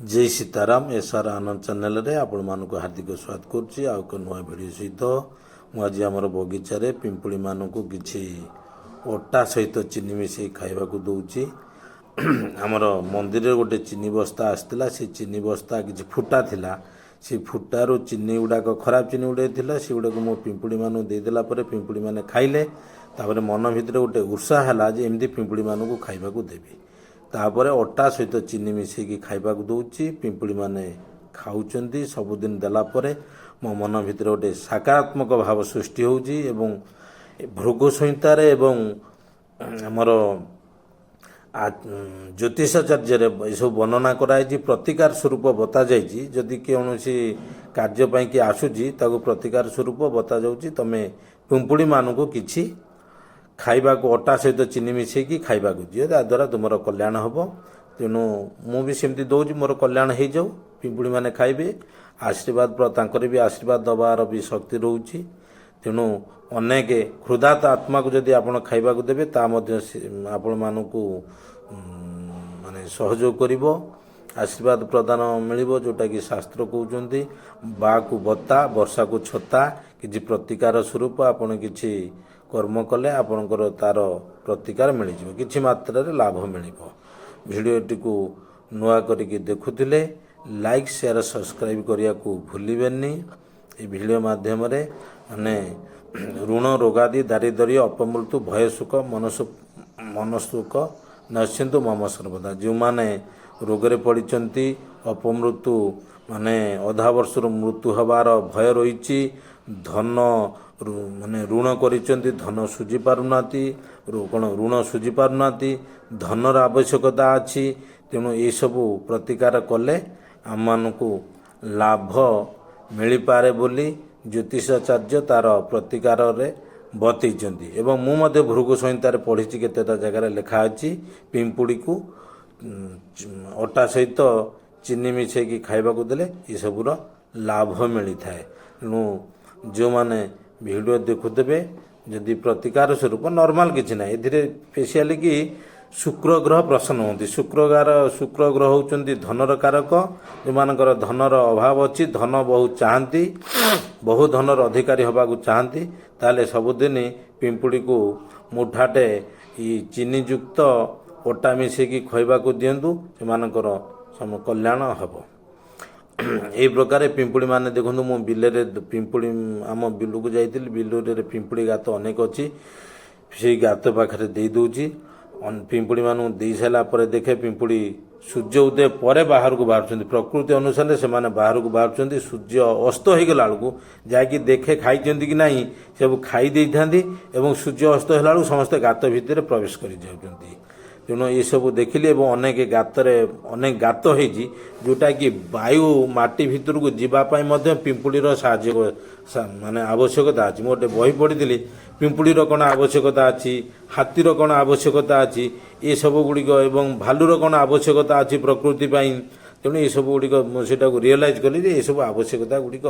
जय सीताराम एसआर आनंद चैनल रे आपण मानक हार्दिक स्वागत करुच्ची आउ एक नुआ भिडियो सहित मुझे आमर बगीचारे पिंपुड़ी मानक किसी अटा सहित चीनी मिसई खाइबा दौची आमर मंदिर गोटे चीनी बस्ता आसला से चीनी बस्ता किसी फुटा थिला से फुटारू चीनी गुड़ाक खराब चीनी गुड़े थिला से गुड़ाक मो पिंपुड़ी मानू देदेला परे पिंपुड़ी माने खाइले तापर मन भितर गोटे उत्साह है जे एमती पिंपुड़ी मानू खाइबा देवी तापर अटा सहित चीनी मिसेकी खाइबा दौची पिंपुड़ी माने खाऊचंदी सबुदिन देला परे मो मन भितर गोटे सकारात्मक भाव सृष्टि होउची एवं भृगु संहितार एवं आमर ज्योतिषाचार्य सब वर्णना कराई प्रतिकार स्वरूप बता जाइए जदि कौन कार्यपाई कि आसूची ताको प्रतिकार स्वरूप बता जाऊँगी तुम पिंपुड़ी मानू किसी खाइबा अटा सहित चीनी मिसेकी खाइबा दिए द्वारा तुम कल्याण हम तेणु मुझे सेमती दौर मोर कल्याण हो जाऊ पिंपुड़ी माने खाइबे आशीर्वाद तांकर भी आशीर्वाद दबार भी शक्ति रोचे तेणु अनेक क्षुधात आत्मा को जदि आपण खाइबा देवे ता आपण मानू माने सहयोग करिवो आशीर्वाद प्रदान मिलिबो जोटा कि शास्त्र कहउचंती बा को बत्ता वर्षा को छता किछि प्रतिकार स्वरूप आपण किछि कर्म कले आपणकर तार प्रतिकार मिल किछि मात्रा रे लाभ मिलिबो भिडियोटी को नुआ करिके देखुथिले लाइक शेयर सब्सक्राइब करिया को भूलिबेनी ए भिडियो माध्यम रे माने ऋण रोगादि दारिद्र्य अपमृत्यु भय सुख मनसुख नश्यंतु मम सर्वदा जो माने रोगरे पड़िचंती अपमृत्यु माने अधा वर्षर मृत्यु हबार भय रही धन माने ऋण करिचंती धन सुझी पारुनाती कौन ऋण सुझी पारुनाती धनर आवश्यकता अच्छी तेणु ये सबू प्रतिकार कले आम मानू लाभ मिल पारे बोली ज्योतिषाचार्य तार प्रतिकार रे बतईचंती एवं मु मध्य भृगु संहितार पढ़ी केतेटा जगार लिखा अच्छी पिंपुड़ी को अटा सहित चीनी मिसेकी खाइबा देले ये सबूर लाभ मिली थाए तेणु जो माने भिडियो देखुदेवे जदि प्रतिकार स्वरूप नॉर्मल किसी ना ए स्पेशली कि शुक्र ग्रह प्रसन्न होती शुक्र ग्रह होती धनर कारक जो मानकर धनर अभाव अच्छी धन बहुत चाहती बहु धनर अधिकारी हवा चाहती ताले सबुदिन पिंपुड़ी को मुठाटे चीनी युक्त अटा मिसेकी खाइबा दिंतु से कल्याण हम यही प्रकार पिंपुड़ी माने देखो मो बिलरे पिंपुड़ी आम बिलू को जाइए बिलूरे पिंपुड़ी गात अनेक अच्छी से गात पाखे दे दूची पिंपुड़ी मानू दे सारा देखे पिंपुड़ी सूर्य उदय पर बाहर को बाहर प्रकृति अनुसार से बाहर को बाहर सूर्य अस्त हो गला बेलू जैकि देखे खाई कि ना सब खाई दे था सूर्य अस्त है समस्ते गात भितर प्रवेश कर जाती तेणु ये सब देखिले अनेक गातरे अनेक गात होती जोटा कि वायु माटी भितर को जीवाई पिंपुड़ीर साहाय्य माने आवश्यकता अच्छी गोटे बही पढ़ी पिंपुड़ीर कौन आवश्यकता अच्छी हाथीर कौन आवश्यकता अच्छी ये सब गुड़िक एवं भालुर कौन आवश्यकता अच्छी प्रकृति तेणु ये सब गुड़िक मुझे रियलाइज कली ये सब आवश्यकता गुड़िक